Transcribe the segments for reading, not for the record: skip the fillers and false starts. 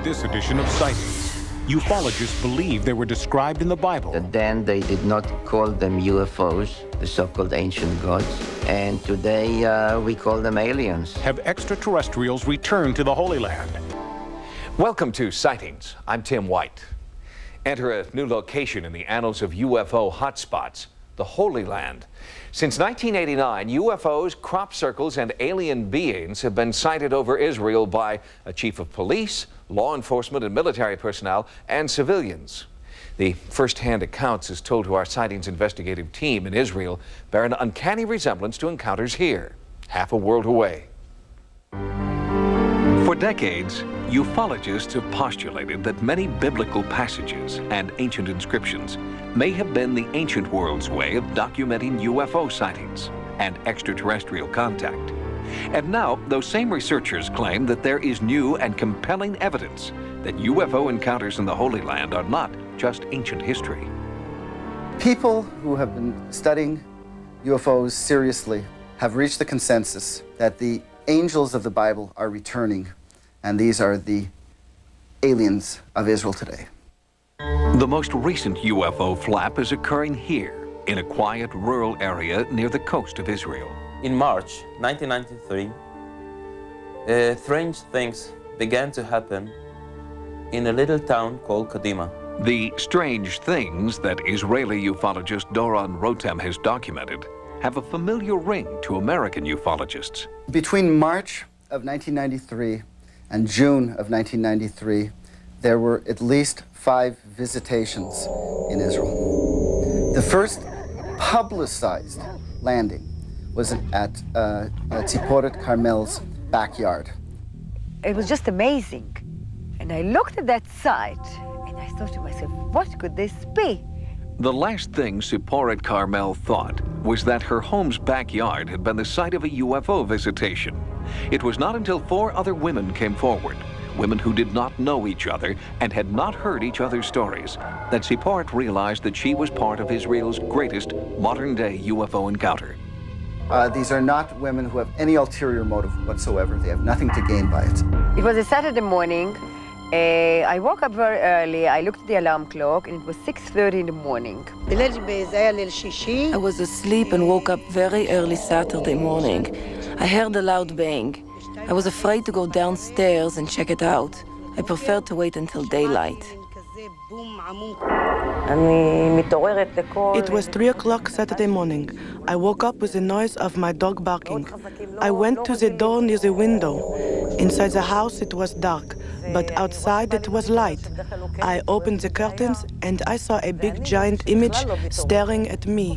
this edition of Sightings, ufologists believe they were described in the Bible. But then they did not call them UFOs, the so-called ancient gods, and today we call them aliens. Have extraterrestrials returned to the Holy Land? Welcome to Sightings. I'm Tim White. Enter a new location in the annals of UFO hotspots, the Holy Land. Since 1989, UFOs, crop circles, and alien beings have been sighted over Israel by a chief of police, law enforcement and military personnel, and civilians. The first-hand accounts, as told to our Sightings investigative team in Israel, bear an uncanny resemblance to encounters here, half a world away. For decades, ufologists have postulated that many biblical passages and ancient inscriptions may have been the ancient world's way of documenting UFO sightings and extraterrestrial contact. And now, those same researchers claim that there is new and compelling evidence that UFO encounters in the Holy Land are not just ancient history. People who have been studying UFOs seriously have reached the consensus that the angels of the Bible are returning, and these are the aliens of Israel today. The most recent UFO flap is occurring here, in a quiet rural area near the coast of Israel. In March 1993, strange things began to happen in a little town called Kadima. The strange things that Israeli ufologist Doron Rotem has documented have a familiar ring to American ufologists. Between March of 1993 and June of 1993, there were at least 5 visitations in Israel. The first publicized landing was at Tziporet Carmel's backyard. It was just amazing. And I looked at that site and I thought to myself, what could this be? The last thing Tziporet Carmel thought was that her home's backyard had been the site of a UFO visitation. It was not until 4 other women came forward, women who did not know each other and had not heard each other's stories, that Tziporet realized that she was part of Israel's greatest modern-day UFO encounter. These are not women who have any ulterior motive whatsoever. They have nothing to gain by it. It was a Saturday morning. I woke up very early. I looked at the alarm clock, and it was 6:30 in the morning. I was asleep and woke up very early Saturday morning. I heard a loud bang. I was afraid to go downstairs and check it out. I preferred to wait until daylight. It was 3 o'clock Saturday morning. I woke up with the noise of my dog barking. I went to the door near the window. Inside the house it was dark, but outside it was light. I opened the curtains and I saw a big giant image staring at me.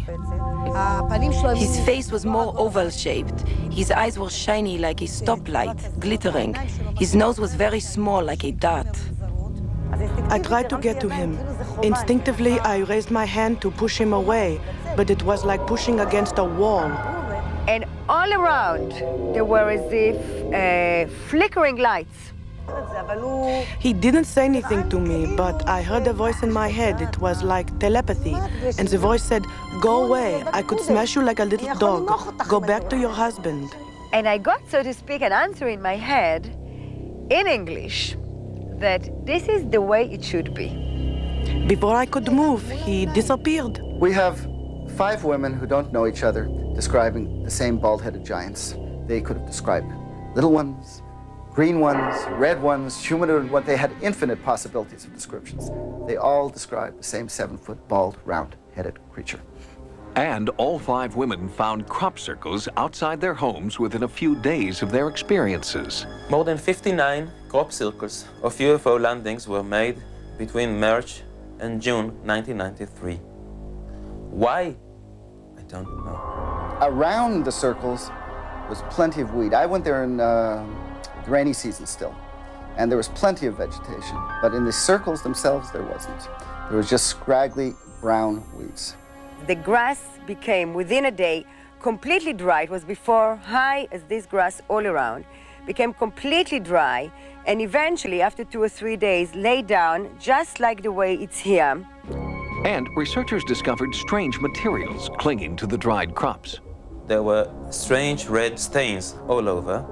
His face was more oval-shaped. His eyes were shiny like a stoplight, glittering. His nose was very small like a dot. I tried to get to him. Instinctively, I raised my hand to push him away, but it was like pushing against a wall. And all around, there were as if flickering lights. He didn't say anything to me, but I heard a voice in my head. It was like telepathy. And the voice said, "Go away. I could smash you like a little dog. Go back to your husband." And I got, so to speak, an answer in my head, in English, that this is the way it should be. Before I could move, he disappeared. We have 5 women who don't know each other describing the same bald-headed giants. They could have described little ones, green ones, red ones, humanoid ones. They had infinite possibilities of descriptions. They all described the same 7-foot, bald, round-headed creature. And all 5 women found crop circles outside their homes within a few days of their experiences. More than 59 crop circles of UFO landings were made between March and June 1993. Why? I don't know. Around the circles was plenty of weed. I went there in the rainy season still, and there was plenty of vegetation, but in the circles themselves there wasn't. There was just scraggly brown weeds. The grass became, within a day, completely dry. It was before high as this grass all around, became completely dry, and eventually, after 2 or 3 days, lay down just like the way it's here. And researchers discovered strange materials clinging to the dried crops. There were strange red stains all over,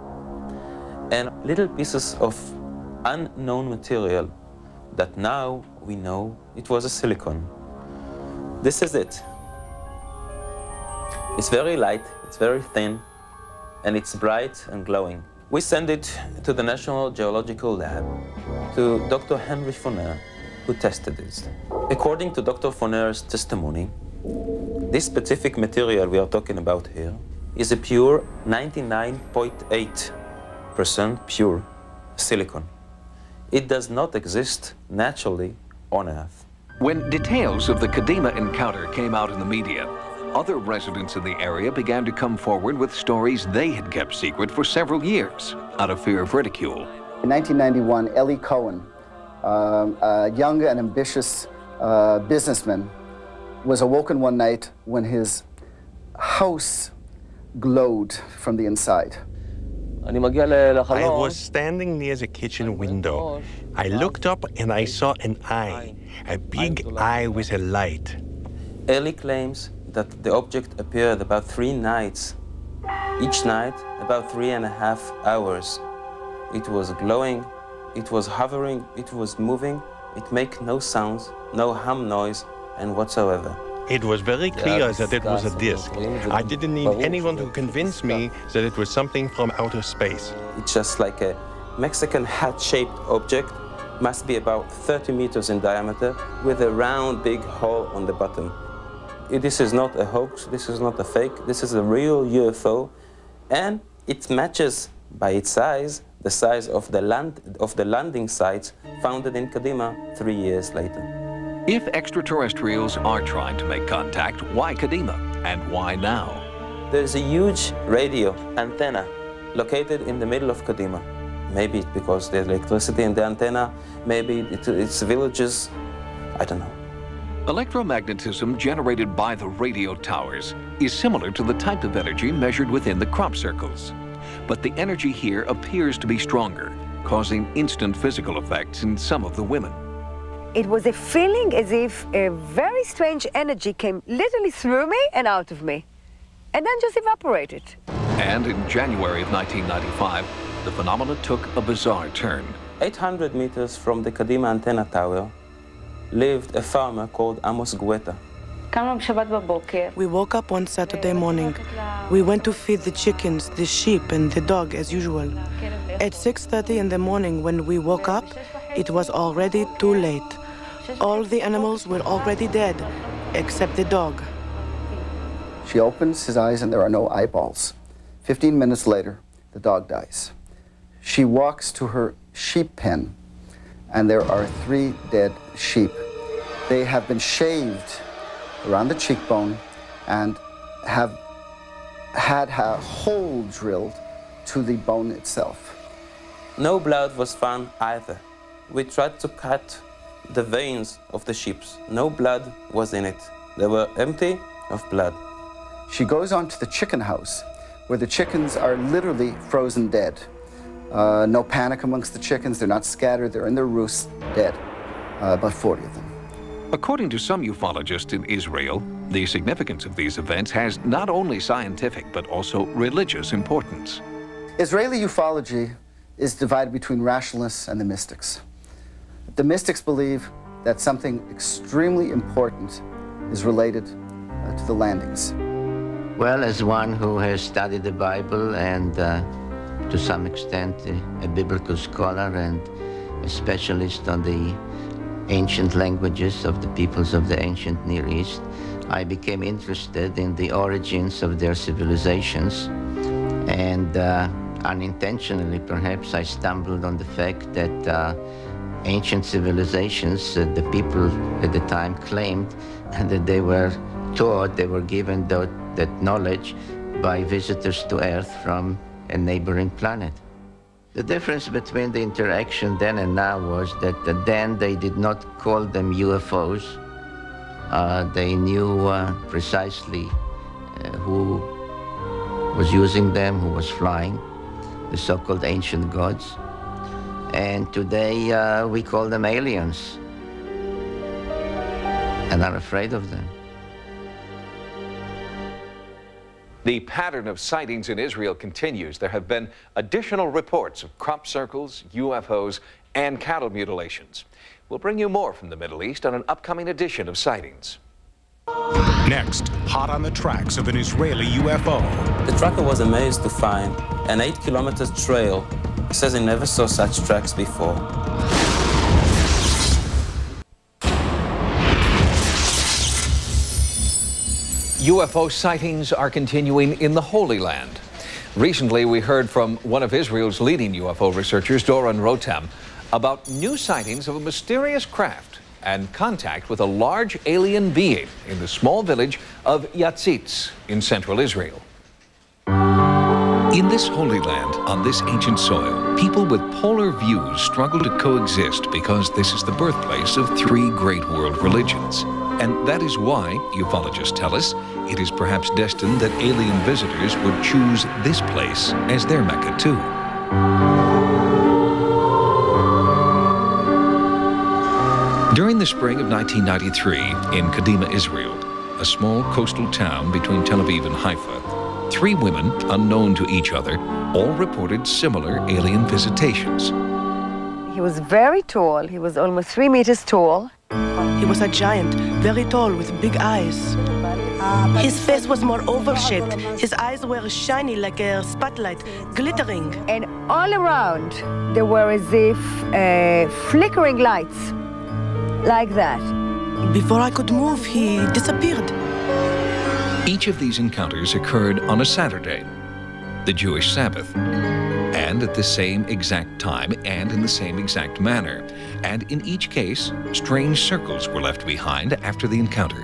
and little pieces of unknown material that now we know it was a silicon. This is it. It's very light, it's very thin, and it's bright and glowing. We send it to the National Geological Lab, to Dr. Henry Foner, who tested it. According to Dr. Foner's testimony, this specific material we are talking about here is a pure 99.8% pure silicon. It does not exist naturally on Earth. When details of the Kadima encounter came out in the media, other residents in the area began to come forward with stories they had kept secret for several years, out of fear of ridicule. In 1991, Eli Cohen, a young and ambitious businessman, was awoken one night when his house glowed from the inside. I was standing near the kitchen window. I looked up and I saw an eye, a big eye with a light. Eli claims that the object appeared about 3 nights. Each night, about 3.5 hours. It was glowing, it was hovering, it was moving, it made no sounds, no hum noise, and whatsoever. It was very clear that it was a disc. I didn't need anyone to convince me that it was something from outer space. It's just like a Mexican hat-shaped object, must be about 30 meters in diameter, with a round big hole on the bottom. This is not a hoax, this is not a fake, this is a real UFO, and it matches by its size, the size of the landing sites founded in Kadima 3 years later. If extraterrestrials are trying to make contact, why Kadima? And why now? There's a huge radio antenna located in the middle of Kadima. Maybe it's because there's electricity in the antenna, maybe it's villages, I don't know. Electromagnetism generated by the radio towers is similar to the type of energy measured within the crop circles. But the energy here appears to be stronger, causing instant physical effects in some of the women. It was a feeling as if a very strange energy came literally through me and out of me, and then just evaporated. And in January of 1995, the phenomena took a bizarre turn. 800 meters from the Kadima antenna tower lived a farmer called Amos Guetta. We woke up one Saturday morning. We went to feed the chickens, the sheep, and the dog as usual. At 6:30 in the morning when we woke up, it was already too late. All the animals were already dead, except the dog. She opens his eyes and there are no eyeballs. 15 minutes later, the dog dies. She walks to her sheep pen and there are 3 dead sheep. They have been shaved around the cheekbone and have had a hole drilled to the bone itself. No blood was found either. We tried to cut the veins of the sheep. No blood was in it. They were empty of blood. She goes on to the chicken house, where the chickens are literally frozen dead. No panic amongst the chickens. They're not scattered. They're in their roosts, dead. About 40 of them. According to some ufologists in Israel, the significance of these events has not only scientific but also religious importance. Israeli ufology is divided between rationalists and the mystics. The mystics believe that something extremely important is related to the landings. Well, as one who has studied the Bible and to some extent a biblical scholar and a specialist on the ancient languages of the peoples of the ancient Near East, I became interested in the origins of their civilizations, and unintentionally perhaps I stumbled on the fact that ancient civilizations, the people at the time claimed that they were taught, they were given that knowledge by visitors to Earth from a neighboring planet. The difference between the interaction then and now was that then they did not call them UFOs. They knew precisely who was using them, who was flying, the so-called ancient gods. And today we call them aliens and are afraid of them. The pattern of sightings in Israel continues. There have been additional reports of crop circles, UFOs, and cattle mutilations. We'll bring you more from the Middle East on an upcoming edition of Sightings. Next, hot on the tracks of an Israeli UFO. The tracker was amazed to find an 8-kilometer trail. He says he never saw such tracks before. UFO sightings are continuing in the Holy Land. Recently, we heard from one of Israel's leading UFO researchers, Doron Rotem, about new sightings of a mysterious craft and contact with a large alien being in the small village of Yatzitz in central Israel. In this Holy Land, on this ancient soil, people with polar views struggle to coexist because this is the birthplace of three great world religions. And that is why, ufologists tell us, it is perhaps destined that alien visitors would choose this place as their Mecca too. During the spring of 1993, in Kadima, Israel, a small coastal town between Tel Aviv and Haifa, three women, unknown to each other, all reported similar alien visitations. He was very tall. He was almost 3 meters tall. He was a giant, very tall, with big eyes. His face was more oval-shaped. His eyes were shiny like a spotlight, glittering. And all around, there were as if flickering lights, like that. Before I could move, he disappeared. Each of these encounters occurred on a Saturday, the Jewish Sabbath, and at the same exact time and in the same exact manner. And in each case, strange circles were left behind after the encounter.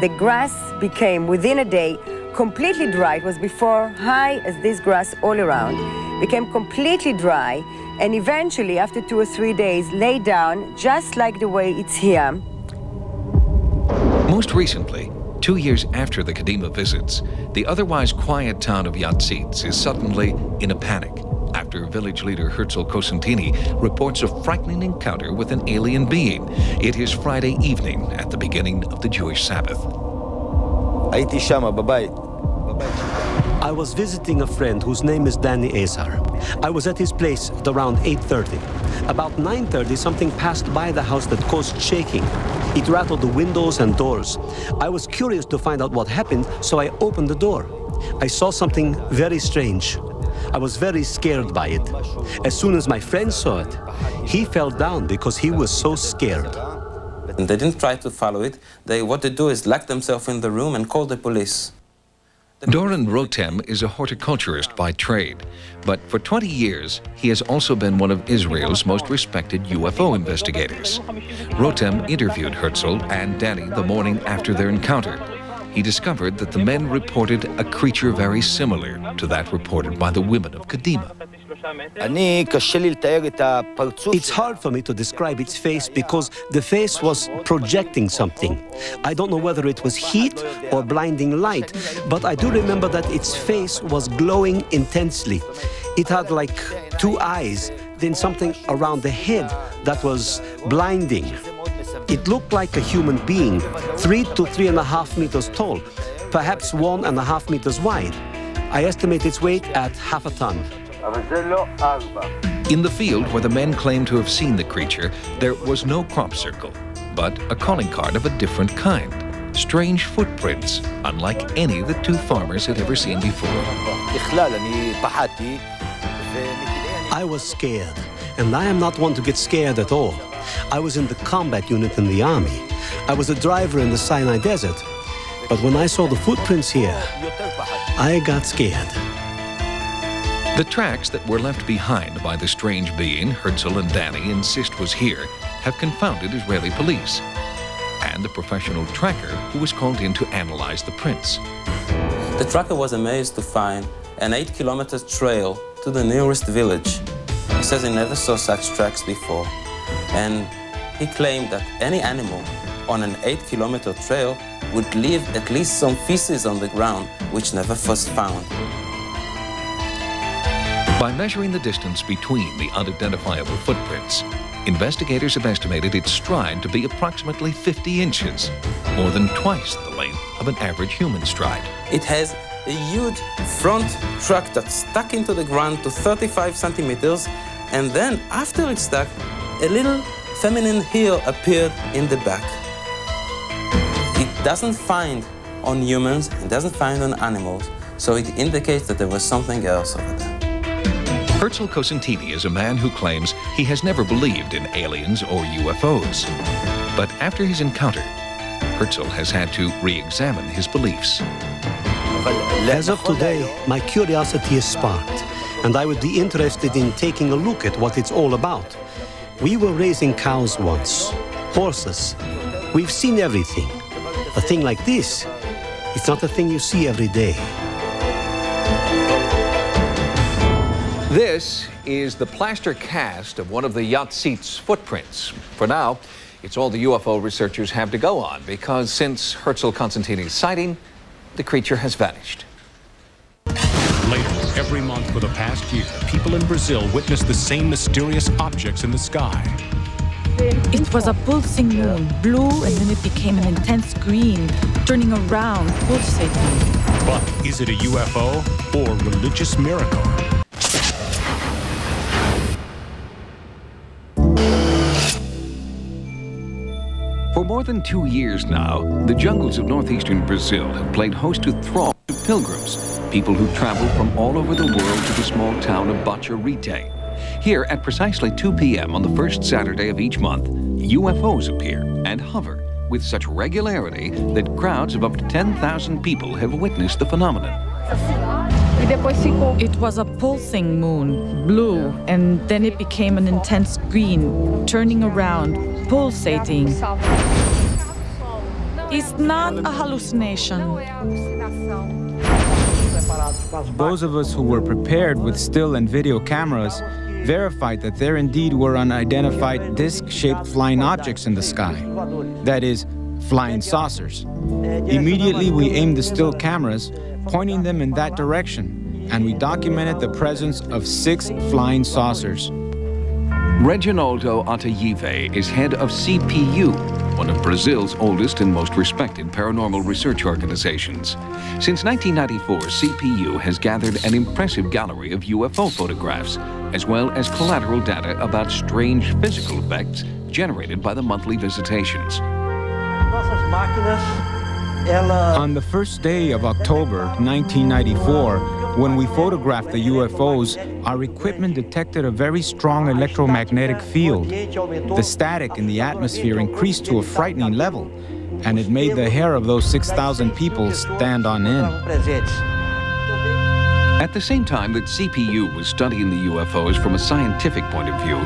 The grass became, within a day, completely dry. It was before high as this grass all around. Became completely dry, and eventually, after 2 or 3 days, lay down just like the way it's here. Most recently, 2 years after the Kadima visits, the otherwise quiet town of Yatzitz is suddenly in a panic after village leader Herzl Cosentini reports a frightening encounter with an alien being. It is Friday evening at the beginning of the Jewish Sabbath. I was visiting a friend whose name is Danny Azar. I was at his place at around 8:30. About 9:30, something passed by the house that caused shaking. It rattled the windows and doors. I was curious to find out what happened, so I opened the door. I saw something very strange. I was very scared by it. As soon as my friend saw it, he fell down because he was so scared. And they didn't try to follow it. What they do is lock themselves in the room and call the police. Doron Rotem is a horticulturist by trade, but for 20 years, he has also been one of Israel's most respected UFO investigators. Rotem interviewed Herzl and Danny the morning after their encounter. He discovered that the men reported a creature very similar to that reported by the women of Kadima. It's hard for me to describe its face because the face was projecting something. I don't know whether it was heat or blinding light, but I do remember that its face was glowing intensely. It had like 2 eyes, then something around the head that was blinding. It looked like a human being, 3 to 3.5 meters tall, perhaps 1.5 meters wide. I estimate its weight at half a ton. In the field where the men claimed to have seen the creature, there was no crop circle, but a calling card of a different kind. Strange footprints, unlike any the two farmers had ever seen before. I was scared, and I am not one to get scared at all. I was in the combat unit in the army. I was a driver in the Sinai Desert. But when I saw the footprints here, I got scared. The tracks that were left behind by the strange being Herzl and Danny insist was here have confounded Israeli police and the professional tracker who was called in to analyze the prints. The tracker was amazed to find an 8-kilometer trail to the nearest village. He says he never saw such tracks before. And he claimed that any animal on an 8-kilometer trail would leave at least some feces on the ground, which never was found. By measuring the distance between the unidentifiable footprints, investigators have estimated its stride to be approximately 50 inches, more than twice the length of an average human stride. It has a huge front track that's stuck into the ground to 35 centimeters, And then, after it stuck, a little feminine hair appeared in the back. It doesn't find on humans, it doesn't find on animals, so it indicates that there was something else over there. Herzl Cosentini is a man who claims he has never believed in aliens or UFOs. But after his encounter, Herzl has had to re-examine his beliefs. As of today, my curiosity is sparked, and I would be interested in taking a look at what it's all about. We were raising cows once, horses. We've seen everything. A thing like this, it's not a thing you see every day. This is the plaster cast of one of the Yahtseet's footprints. For now, it's all the UFO researchers have to go on, because since Herzl Cosentini's sighting, the creature has vanished. Later, every month for the past year, people in Brazil witnessed the same mysterious objects in the sky. It was a pulsing moon, blue, and then it became an intense green, turning around, pulsating. But is it a UFO or religious miracle? For more than 2 years now, the jungles of northeastern Brazil have played host to throngs of pilgrims, people who travel from all over the world to the small town of Bacharite. Here, at precisely 2 p.m. on the first Saturday of each month, UFOs appear and hover with such regularity that crowds of up to 10,000 people have witnessed the phenomenon. It was a pulsing moon, blue, and then it became an intense green, turning around, pulsating. It's not a hallucination. Those of us who were prepared with still and video cameras verified that there indeed were unidentified disc-shaped flying objects in the sky. That is, flying saucers. Immediately we aimed the still cameras, pointing them in that direction, and we documented the presence of 6 flying saucers. Reginaldo Atayive is head of CPU, one of Brazil's oldest and most respected paranormal research organizations. Since 1994, CPU has gathered an impressive gallery of UFO photographs, as well as collateral data about strange physical effects generated by the monthly visitations. On the first day of October 1994, when we photographed the UFOs, our equipment detected a very strong electromagnetic field. The static in the atmosphere increased to a frightening level, and it made the hair of those 6,000 people stand on end. At the same time that CPU was studying the UFOs from a scientific point of view,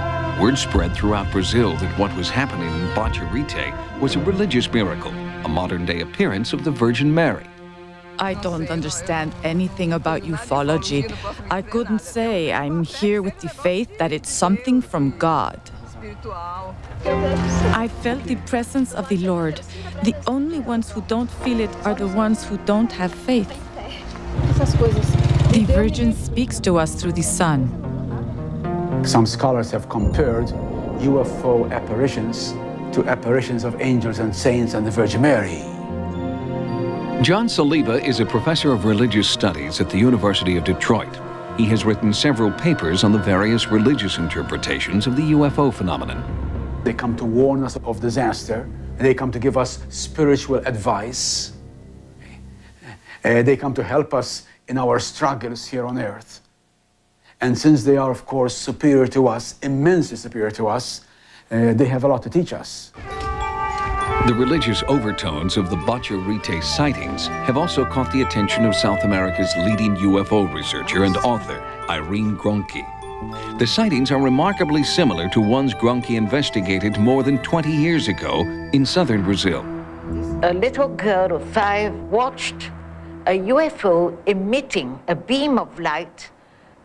word spread throughout Brazil that what was happening in Bacharite was a religious miracle, a modern-day appearance of the Virgin Mary. I don't understand anything about ufology. I couldn't say I'm here with the faith that it's something from God. I felt the presence of the Lord. The only ones who don't feel it are the ones who don't have faith. The Virgin speaks to us through the sun. Some scholars have compared UFO apparitions to apparitions of angels and saints and the Virgin Mary. John Saliba is a professor of religious studies at the University of Detroit. He has written several papers on the various religious interpretations of the UFO phenomenon. They come to warn us of disaster. They come to give us spiritual advice. They come to help us in our struggles here on earth. And since they are, of course, superior to us, immensely superior to us, they have a lot to teach us. The religious overtones of the Bacharite sightings have also caught the attention of South America's leading UFO researcher and author, Irene Gronke. The sightings are remarkably similar to ones Gronke investigated more than 20 years ago in southern Brazil. A little girl of 5 watched a UFO emitting a beam of light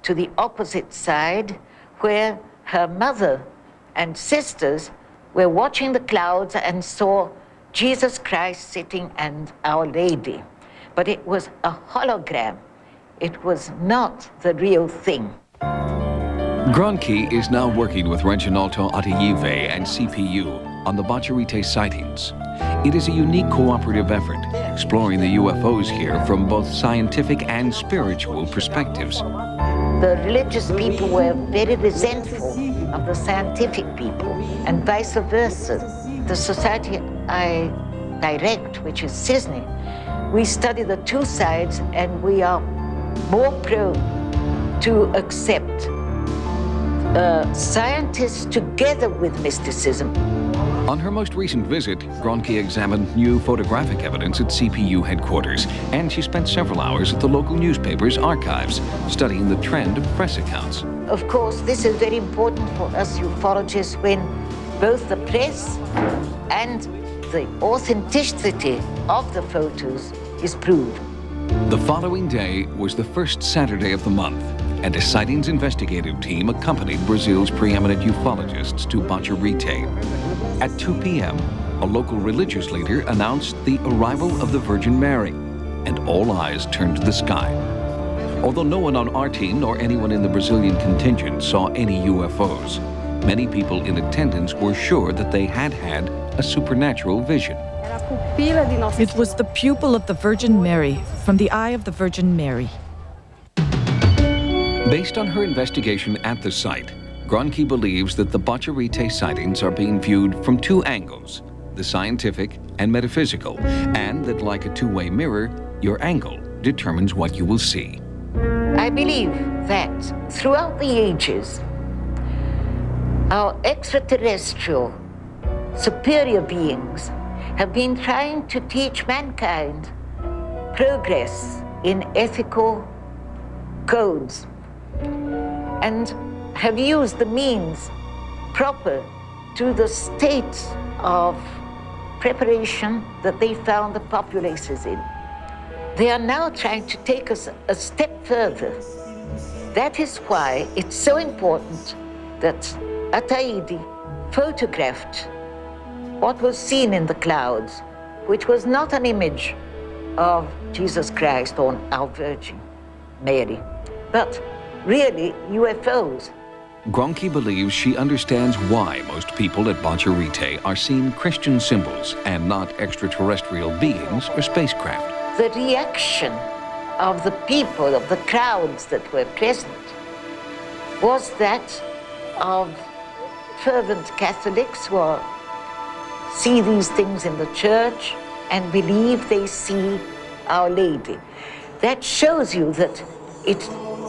to the opposite side, where her mother and sisters were watching the clouds and saw Jesus Christ sitting and Our Lady. But it was a hologram. It was not the real thing. Gronke is now working with Reginaldo Atayive and CPU on the Bacharite sightings. It is a unique cooperative effort, exploring the UFOs here from both scientific and spiritual perspectives. The religious people were very resentful of the scientific people, and vice versa. The society I direct, which is CISNY, we study the two sides, and we are more prone to accept scientists together with mysticism. On her most recent visit, Gronke examined new photographic evidence at CPU headquarters, and she spent several hours at the local newspaper's archives, studying the trend of press accounts. Of course, this is very important for us ufologists when both the press and the authenticity of the photos is proved. The following day was the first Saturday of the month, and a Sightings investigative team accompanied Brazil's preeminent ufologists to Baturité. At 2 p.m., a local religious leader announced the arrival of the Virgin Mary, and all eyes turned to the sky. Although no one on our team nor anyone in the Brazilian contingent saw any UFOs, many people in attendance were sure that they had had a supernatural vision. It was the pupil of the Virgin Mary, from the eye of the Virgin Mary. Based on her investigation at the site, Gronke believes that the Baturité sightings are being viewed from two angles, the scientific and metaphysical, and that like a two-way mirror, your angle determines what you will see. I believe that throughout the ages, our extraterrestrial superior beings have been trying to teach mankind progress in ethical codes, and have used the means proper to the state of preparation that they found the populaces in. They are now trying to take us a step further. That is why it's so important that Ataidi photographed what was seen in the clouds, which was not an image of Jesus Christ or our Virgin Mary, but really UFOs. Gronke believes she understands why most people at Baturité are seeing Christian symbols and not extraterrestrial beings or spacecraft. The reaction of the people, of the crowds that were present, was that of fervent Catholics who see these things in the church and believe they see Our Lady. That shows you that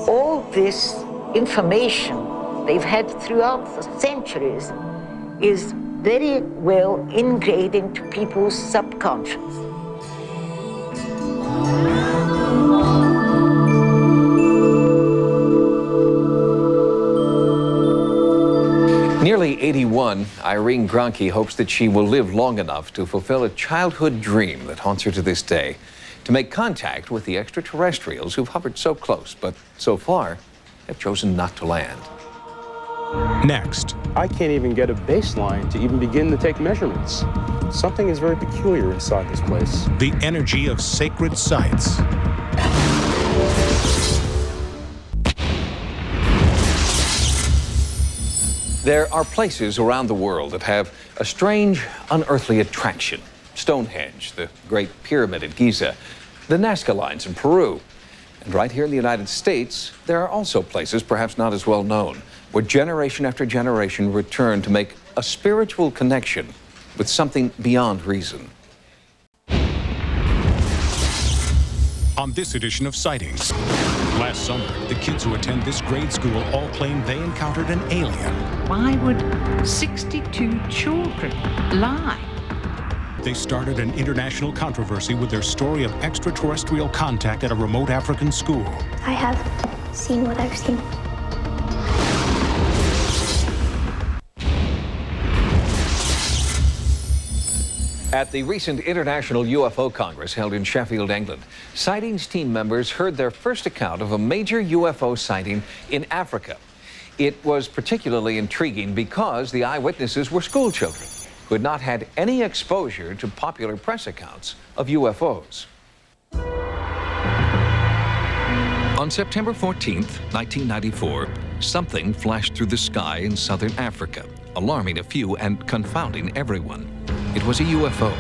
all this information they've had throughout the centuries is very well ingrained into people's subconscious. Nearly 81, Irene Gronke hopes that she will live long enough to fulfill a childhood dream that haunts her to this day, to make contact with the extraterrestrials who've hovered so close, but so far have chosen not to land. Next. I can't even get a baseline to even begin to take measurements. Something is very peculiar inside this place. The energy of sacred sites. There are places around the world that have a strange, unearthly attraction. Stonehenge, the Great Pyramid at Giza, the Nazca Lines in Peru. And right here in the United States, there are also places, perhaps not as well known, where generation after generation return to make a spiritual connection with something beyond reason. On this edition of Sightings, last summer, the kids who attend this grade school all claim they encountered an alien. Why would 62 children lie? They started an international controversy with their story of extraterrestrial contact at a remote African school. I have seen what I've seen. At the recent International UFO Congress held in Sheffield, England, Sightings team members heard their first account of a major UFO sighting in Africa. It was particularly intriguing because the eyewitnesses were school children who had not had any exposure to popular press accounts of UFOs. On September 14th, 1994, something flashed through the sky in southern Africa, alarming a few and confounding everyone. It was a UFO.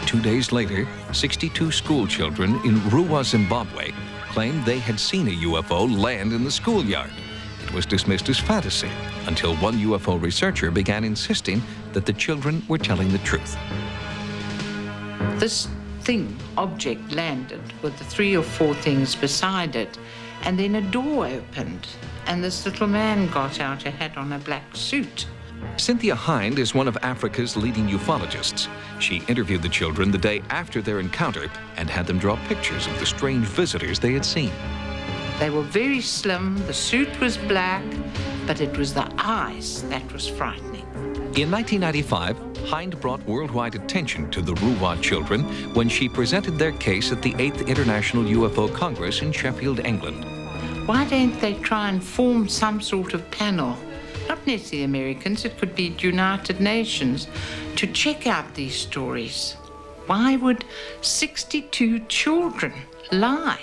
2 days later, 62 school children in Ruwa, Zimbabwe, claimed they had seen a UFO land in the schoolyard. It it was dismissed as fantasy until one UFO researcher began insisting that the children were telling the truth. This object landed with the 3 or 4 things beside it, and then a door opened, and this little man got out who had on a black suit. Cynthia Hind is one of Africa's leading ufologists. She interviewed the children the day after their encounter and had them draw pictures of the strange visitors they had seen. They were very slim, the suit was black, but it was the eyes that was frightening. In 1995, Hind brought worldwide attention to the Ruwa children when she presented their case at the 8th International UFO Congress in Sheffield, England. Why don't they try and form some sort of panel, not necessarily Americans, it could be United Nations, to check out these stories? Why would 62 children lie?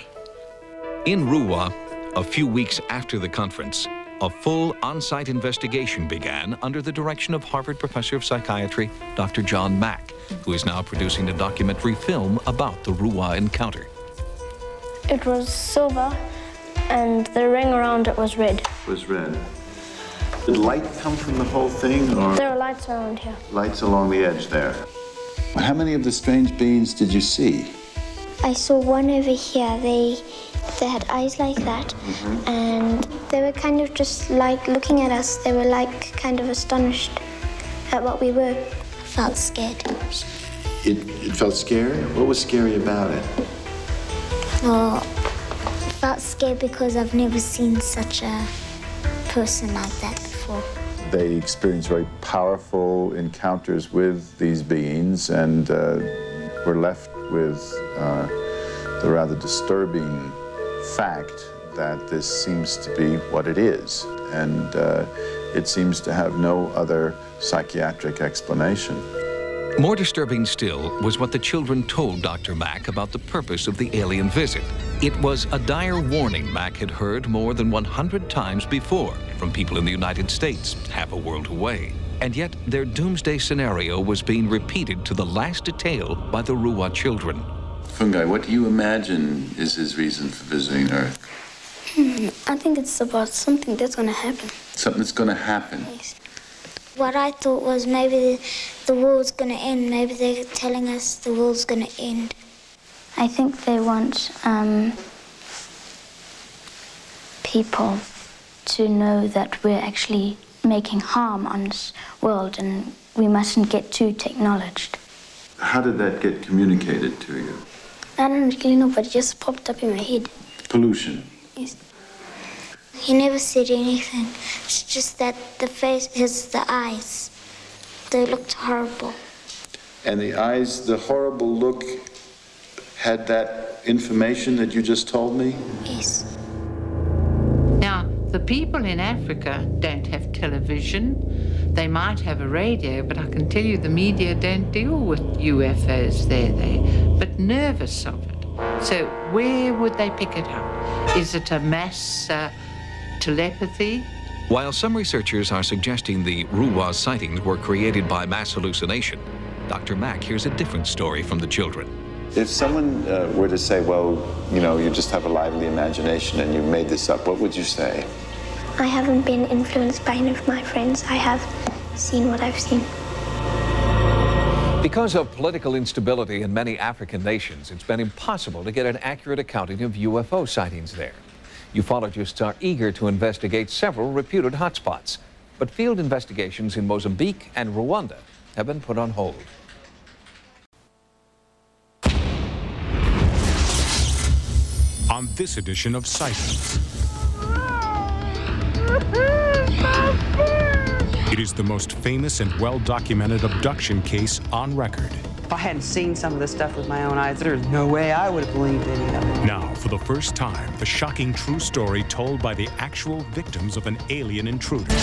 In Ruwa, a few weeks after the conference, a full on-site investigation began under the direction of Harvard professor of psychiatry, Dr. John Mack, who is now producing a documentary film about the Ruwa encounter. It was silver, and the ring around it was red. Was red. Did light come from the whole thing, or? There are lights around here. Lights along the edge there. How many of the strange beings did you see? I saw one over here. They had eyes like that, and they were kind of just like looking at us. They were like kind of astonished at what we were. I felt scared. It felt scary? What was scary about it? Well, I felt scared because I've never seen such a person like that before. They experienced very powerful encounters with these beings and were left with the rather disturbing fact that this seems to be what it is, and it seems to have no other psychiatric explanation. More disturbing still was what the children told Dr. Mack about the purpose of the alien visit. It was a dire warning Mack had heard more than 100 times before from people in the United States, half a world away. And yet their doomsday scenario was being repeated to the last detail by the Ruwa children. Fungi, what do you imagine is his reason for visiting Earth? I think it's about something that's going to happen. Something that's going to happen? Yes. What I thought was maybe the world's going to end. Maybe they're telling us the world's going to end. I think they want people to know that we're actually making harm on this world and we mustn't get too technologized. How did that get communicated to you? I don't really know, but it just popped up in my head. Pollution? Yes. He never said anything. It's just that the face, the eyes, they looked horrible. And the eyes, the horrible look, had that information that you just told me? Yes. Now, the people in Africa don't have television. They might have a radio, but I can tell you the media don't deal with UFOs there. They're a bit nervous of it. So where would they pick it up? Is it a mass telepathy? While some researchers are suggesting the Ruwa sightings were created by mass hallucination, Dr. Mack hears a different story from the children. If someone were to say, well, you know, you just have a lively imagination and you made this up, what would you say? I haven't been influenced by any of my friends. I have seen what I've seen. Because of political instability in many African nations, it's been impossible to get an accurate accounting of UFO sightings there. Ufologists are eager to investigate several reputed hotspots, but field investigations in Mozambique and Rwanda have been put on hold. On this edition of Sightings, it is the most famous and well-documented abduction case on record. If I hadn't seen some of this stuff with my own eyes, there's no way I would have believed any of it. Now, for the first time, the shocking true story told by the actual victims of an alien intruder.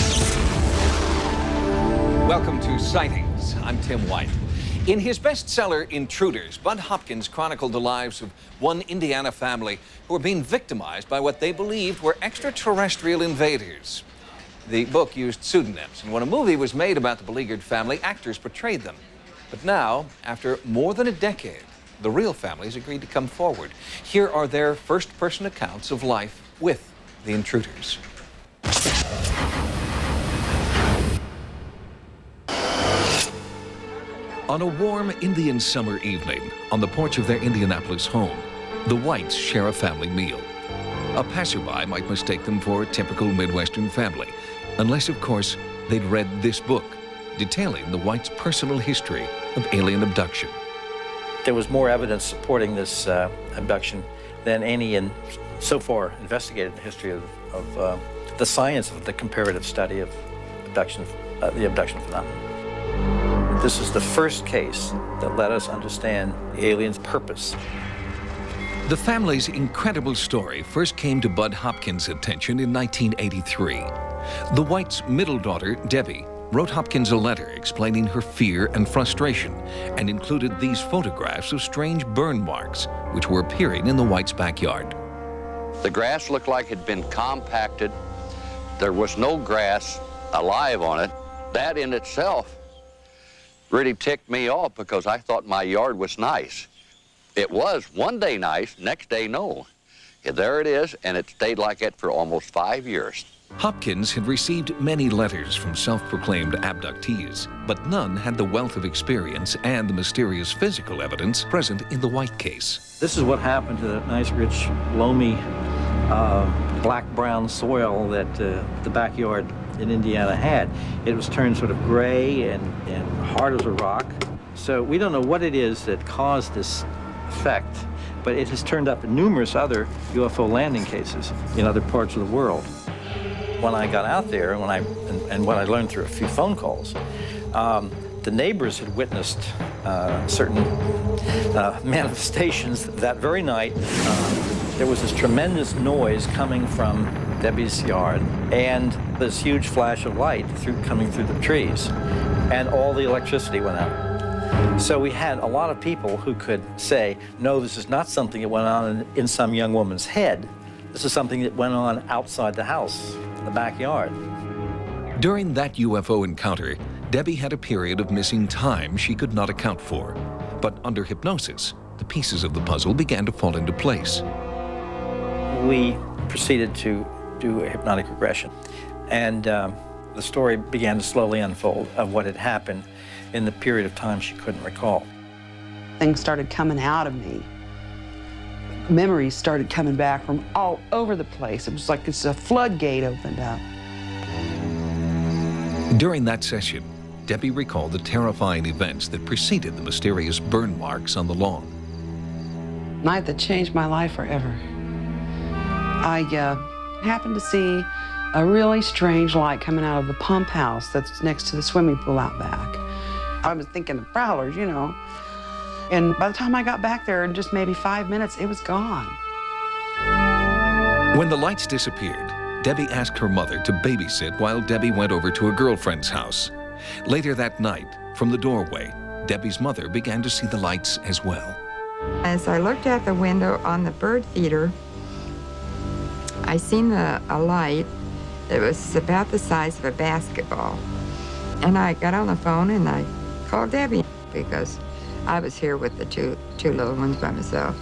Welcome to Sightings. I'm Tim White. In his bestseller, Intruders, Bud Hopkins chronicled the lives of one Indiana family who were being victimized by what they believed were extraterrestrial invaders. The book used pseudonyms, and when a movie was made about the beleaguered family, actors portrayed them. But now, after more than a decade, the real families agreed to come forward. Here are their first-person accounts of life with the intruders. On a warm Indian summer evening, on the porch of their Indianapolis home, the Whites share a family meal. A passerby might mistake them for a typical Midwestern family, unless, of course, they'd read this book, detailing the Whites' personal history of alien abduction. There was more evidence supporting this abduction than any in so far investigated in the history of the science of the comparative study of abduction, the abduction phenomenon. This is the first case that let us understand the aliens' purpose. The family's incredible story first came to Bud Hopkins' attention in 1983. The Whites' middle daughter, Debbie, wrote Hopkins a letter explaining her fear and frustration and included these photographs of strange burn marks which were appearing in the Whites' backyard. The grass looked like it had been compacted. There was no grass alive on it. That in itself really ticked me off because I thought my yard was nice. It was one day nice, next day no. There it is, and it stayed like it for almost 5 years. Hopkins had received many letters from self-proclaimed abductees, but none had the wealth of experience and the mysterious physical evidence present in the White case. This is what happened to that nice, rich, loamy, black-brown soil that the backyard in Indiana had. It was turned sort of gray and hard as a rock. So we don't know what it is that caused this effect, but it has turned up in numerous other UFO landing cases in other parts of the world. When I got out there, and when I learned through a few phone calls, the neighbors had witnessed certain manifestations that very night. There was this tremendous noise coming from Debbie's yard and this huge flash of light coming through the trees, and all the electricity went out. So we had a lot of people who could say, no, this is not something that went on in some young woman's head. This is something that went on outside the house, the backyard. During that UFO encounter, Debbie had a period of missing time she could not account for. But under hypnosis, the pieces of the puzzle began to fall into place. We proceeded to do a hypnotic regression, and the story began to slowly unfold of what had happened in the period of time she couldn't recall. Things started coming out of me. Memories started coming back from all over the place. It was like it's a floodgate opened up. During that session, Debbie recalled the terrifying events that preceded the mysterious burn marks on the lawn. Night that changed my life forever. I happened to see a really strange light coming out of the pump house that's next to the swimming pool out back. I was thinking of prowlers, you know. And by the time I got back there in just maybe 5 minutes, it was gone. When the lights disappeared, Debbie asked her mother to babysit while Debbie went over to a girlfriend's house. Later that night, from the doorway, Debbie's mother began to see the lights as well. As I looked out the window on the bird feeder, I seen a light that was about the size of a basketball. And I got on the phone and I called Debbie because I was here with the two little ones by myself.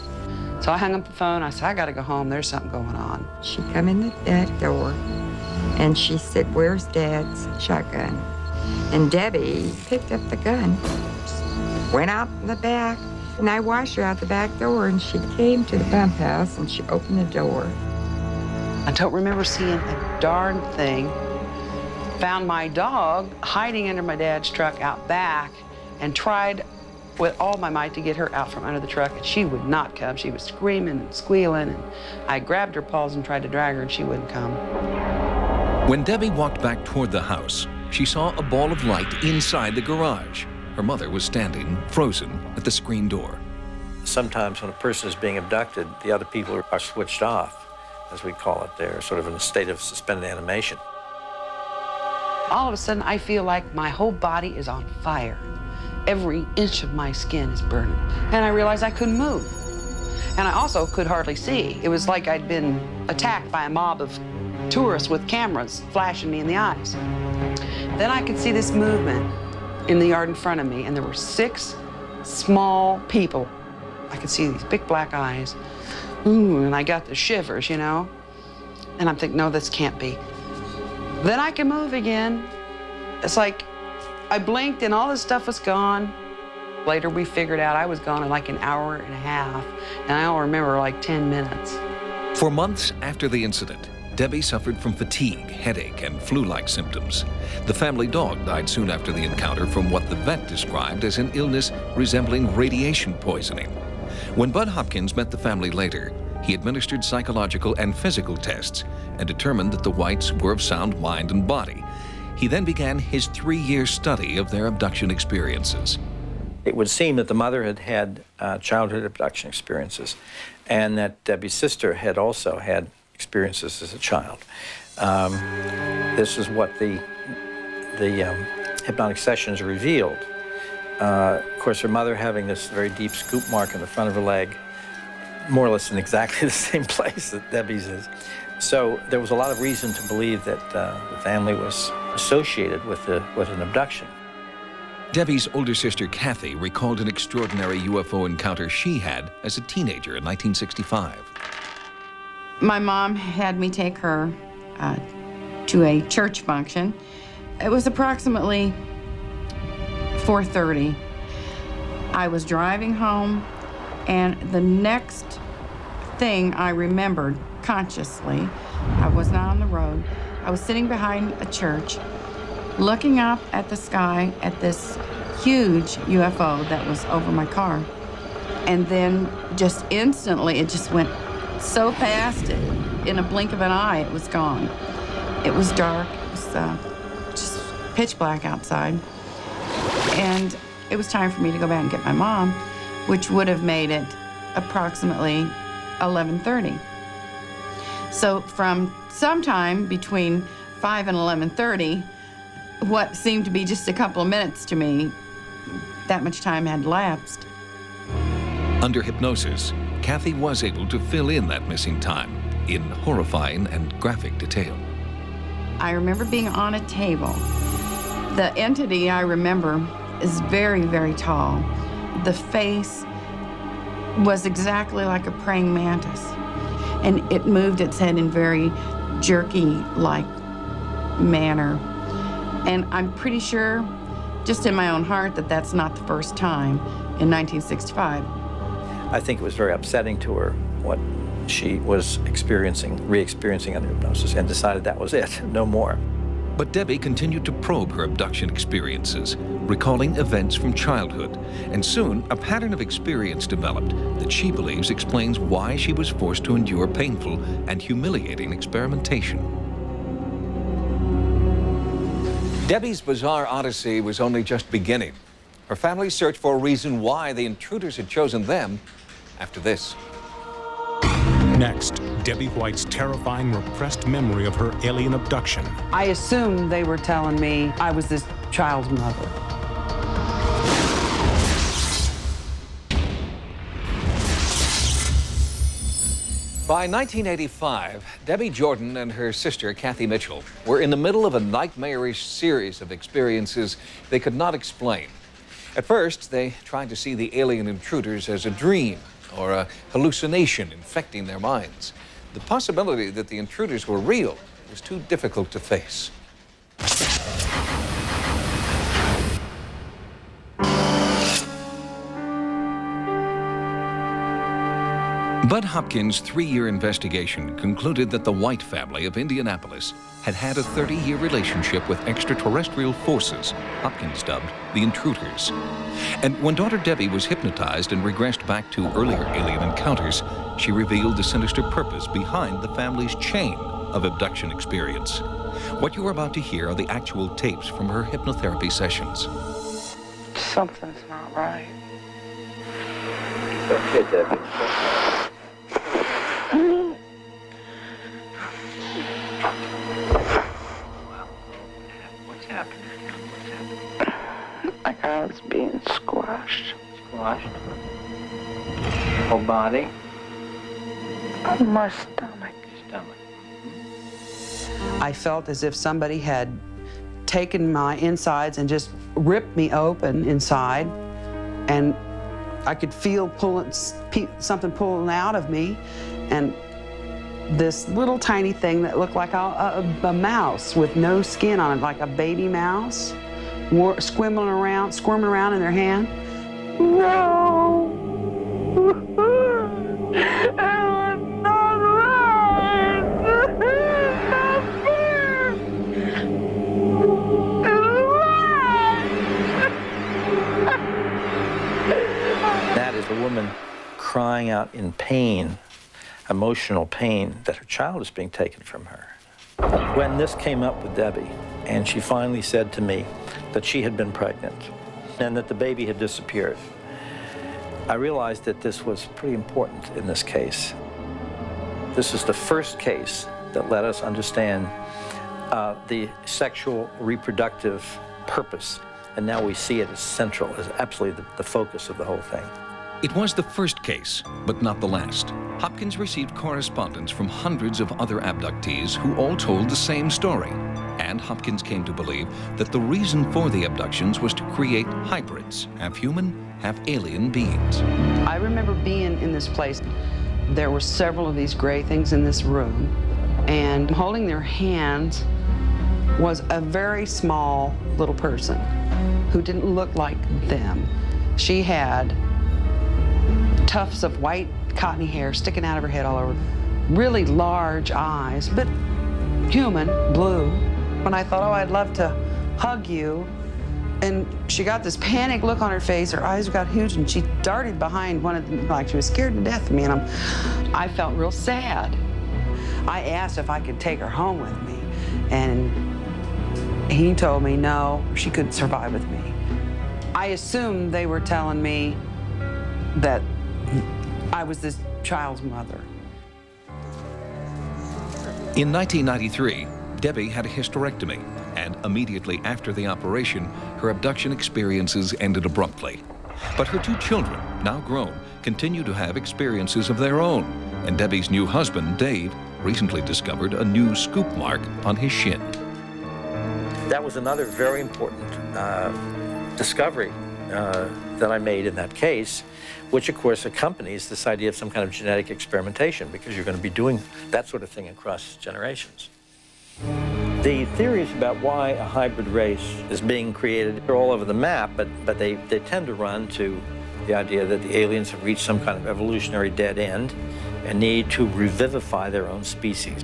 So I hung up the phone. I said, I got to go home. There's something going on. She come in the back door and she said, where's Dad's shotgun? And Debbie picked up the gun, went out in the back, and I watched her out the back door, and she came to the pump house and she opened the door. I don't remember seeing a darn thing. Found my dog hiding under my dad's truck out back and tried with all my might to get her out from under the truck, and she would not come. She was screaming and squealing, and I grabbed her paws and tried to drag her, and she wouldn't come. When Debbie walked back toward the house, she saw a ball of light inside the garage. Her mother was standing, frozen, at the screen door. Sometimes when a person is being abducted, the other people are switched off, as we call it. They're sort of in a state of suspended animation. All of a sudden, I feel like my whole body is on fire. Every inch of my skin is burning. And I realized I couldn't move. And I also could hardly see. It was like I'd been attacked by a mob of tourists with cameras flashing me in the eyes. Then I could see this movement in the yard in front of me, and there were 6 small people. I could see these big black eyes. Ooh, and I got the shivers, you know? And I'm thinking, no, this can't be. Then I can move again. It's like I blinked and all this stuff was gone. Later we figured out I was gone in like an hour and a half, and I don't remember like 10 minutes. For months after the incident, Debbie suffered from fatigue, headache, and flu-like symptoms. The family dog died soon after the encounter from what the vet described as an illness resembling radiation poisoning. When Bud Hopkins met the family later, he administered psychological and physical tests and determined that the Whites were of sound mind and body. He then began his 3-year study of their abduction experiences. It would seem that the mother had had childhood abduction experiences, and that Debbie's sister had also had experiences as a child. This is what the hypnotic sessions revealed. Of course, her mother having this very deep scoop mark in the front of her leg, more or less in exactly the same place that Debbie's is. So there was a lot of reason to believe that the family was associated with an abduction. Debbie's older sister, Kathy, recalled an extraordinary UFO encounter she had as a teenager in 1965. My mom had me take her to a church function. It was approximately 4:30. I was driving home, and the next thing I remembered consciously, I was not on the road. I was sitting behind a church, looking up at the sky at this huge UFO that was over my car. And then just instantly, it just went so fast, in a blink of an eye, it was gone. It was dark, it was just pitch black outside. And it was time for me to go back and get my mom, which would have made it approximately 11:30. So from sometime between 5 and 11:30, what seemed to be just a couple of minutes to me, that much time had lapsed. Under hypnosis, Kathy was able to fill in that missing time in horrifying and graphic detail. I remember being on a table. The entity I remember is very, very tall. The face was exactly like a praying mantis, and it moved its head in very jerky-like manner. And I'm pretty sure, just in my own heart, that that's not the first time in 1965. I think it was very upsetting to her what she was re-experiencing under hypnosis, and decided that was it, no more. But Debbie continued to probe her abduction experiences, recalling events from childhood, and soon a pattern of experience developed that she believes explains why she was forced to endure painful and humiliating experimentation. Debbie's bizarre odyssey was only just beginning. Her family searched for a reason why the intruders had chosen them after this. Next, Debbie White's terrifying repressed memory of her alien abduction. I assumed they were telling me I was this child's mother. By 1985, Debbie Jordan and her sister, Kathy Mitchell, were in the middle of a nightmarish series of experiences they could not explain. At first, they tried to see the alien intruders as a dream or a hallucination infecting their minds. The possibility that the intruders were real was too difficult to face. Bud Hopkins' 3-year investigation concluded that the White family of Indianapolis had had a 30-year relationship with extraterrestrial forces Hopkins dubbed the Intruders. And when daughter Debbie was hypnotized and regressed back to earlier alien encounters, she revealed the sinister purpose behind the family's chain of abduction experience. What you are about to hear are the actual tapes from her hypnotherapy sessions. Something's not right. Okay, Debbie. What's happening? Like I was being squashed. Squashed? Whole body? My stomach. I felt as if somebody had taken my insides and just ripped me open inside, and I could feel something pulling out of me, and this little tiny thing that looked like a mouse with no skin on it, like a baby mouse, squirming around in their hand. No! It was not right! Not fair! That is a woman crying out in pain, emotional pain, that her child is being taken from her. When this came up with Debbie, and she finally said to me that she had been pregnant and that the baby had disappeared, I realized that this was pretty important in this case. This is the first case that let us understand the sexual reproductive purpose, and now we see it as central, as absolutely the focus of the whole thing. It was the first case, but not the last. Hopkins received correspondence from hundreds of other abductees who all told the same story. And Hopkins came to believe that the reason for the abductions was to create hybrids, half human, half alien beings. I remember being in this place. There were several of these gray things in this room, and holding their hands was a very small little person who didn't look like them. She had tufts of white cottony hair sticking out of her head all over, really large eyes, but human, blue. When I thought, oh, I'd love to hug you, and she got this panic look on her face, her eyes got huge, and she darted behind one of them like she was scared to death of me, and I felt real sad. I asked if I could take her home with me, and he told me no, she couldn't survive with me. I assumed they were telling me that I was this child's mother. In 1993, Debbie had a hysterectomy, and immediately after the operation, her abduction experiences ended abruptly. But her two children, now grown, continue to have experiences of their own, and Debbie's new husband, Dave, recently discovered a new scoop mark on his shin. That was another very important discovery that I made in that case, which of course accompanies this idea of some kind of genetic experimentation, because you're going to be doing that sort of thing across generations. The theories about why a hybrid race is being created are all over the map, but they tend to run to the idea that the aliens have reached some kind of evolutionary dead end and need to revivify their own species.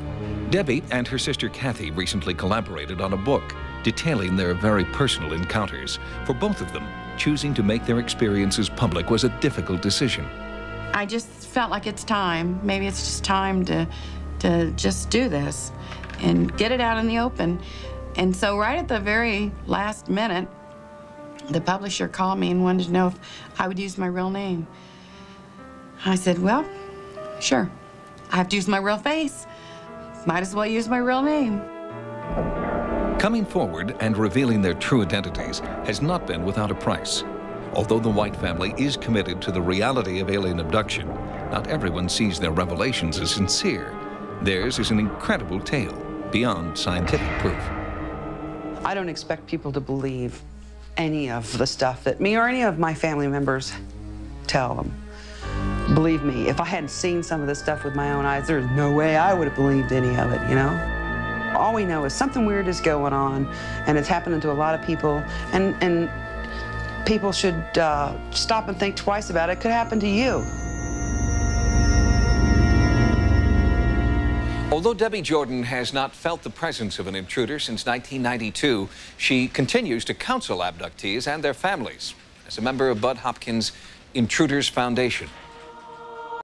Debbie and her sister Kathy recently collaborated on a book detailing their very personal encounters. For both of them, choosing to make their experiences public was a difficult decision. I just felt like it's time. Maybe it's just time to just do this and get it out in the open. And so right at the very last minute, the publisher called me and wanted to know if I would use my real name. I said, well, sure. I have to use my real face. Might as well use my real name. Coming forward and revealing their true identities has not been without a price. Although the White family is committed to the reality of alien abduction, not everyone sees their revelations as sincere. Theirs is an incredible tale, beyond scientific proof. I don't expect people to believe any of the stuff that me or any of my family members tell them. Believe me, if I hadn't seen some of this stuff with my own eyes, there's no way I would have believed any of it, you know? All we know is something weird is going on, and it's happening to a lot of people, and people should stop and think twice about it. It could happen to you. Although Debbie Jordan has not felt the presence of an intruder since 1992, she continues to counsel abductees and their families as a member of Bud Hopkins' Intruders Foundation.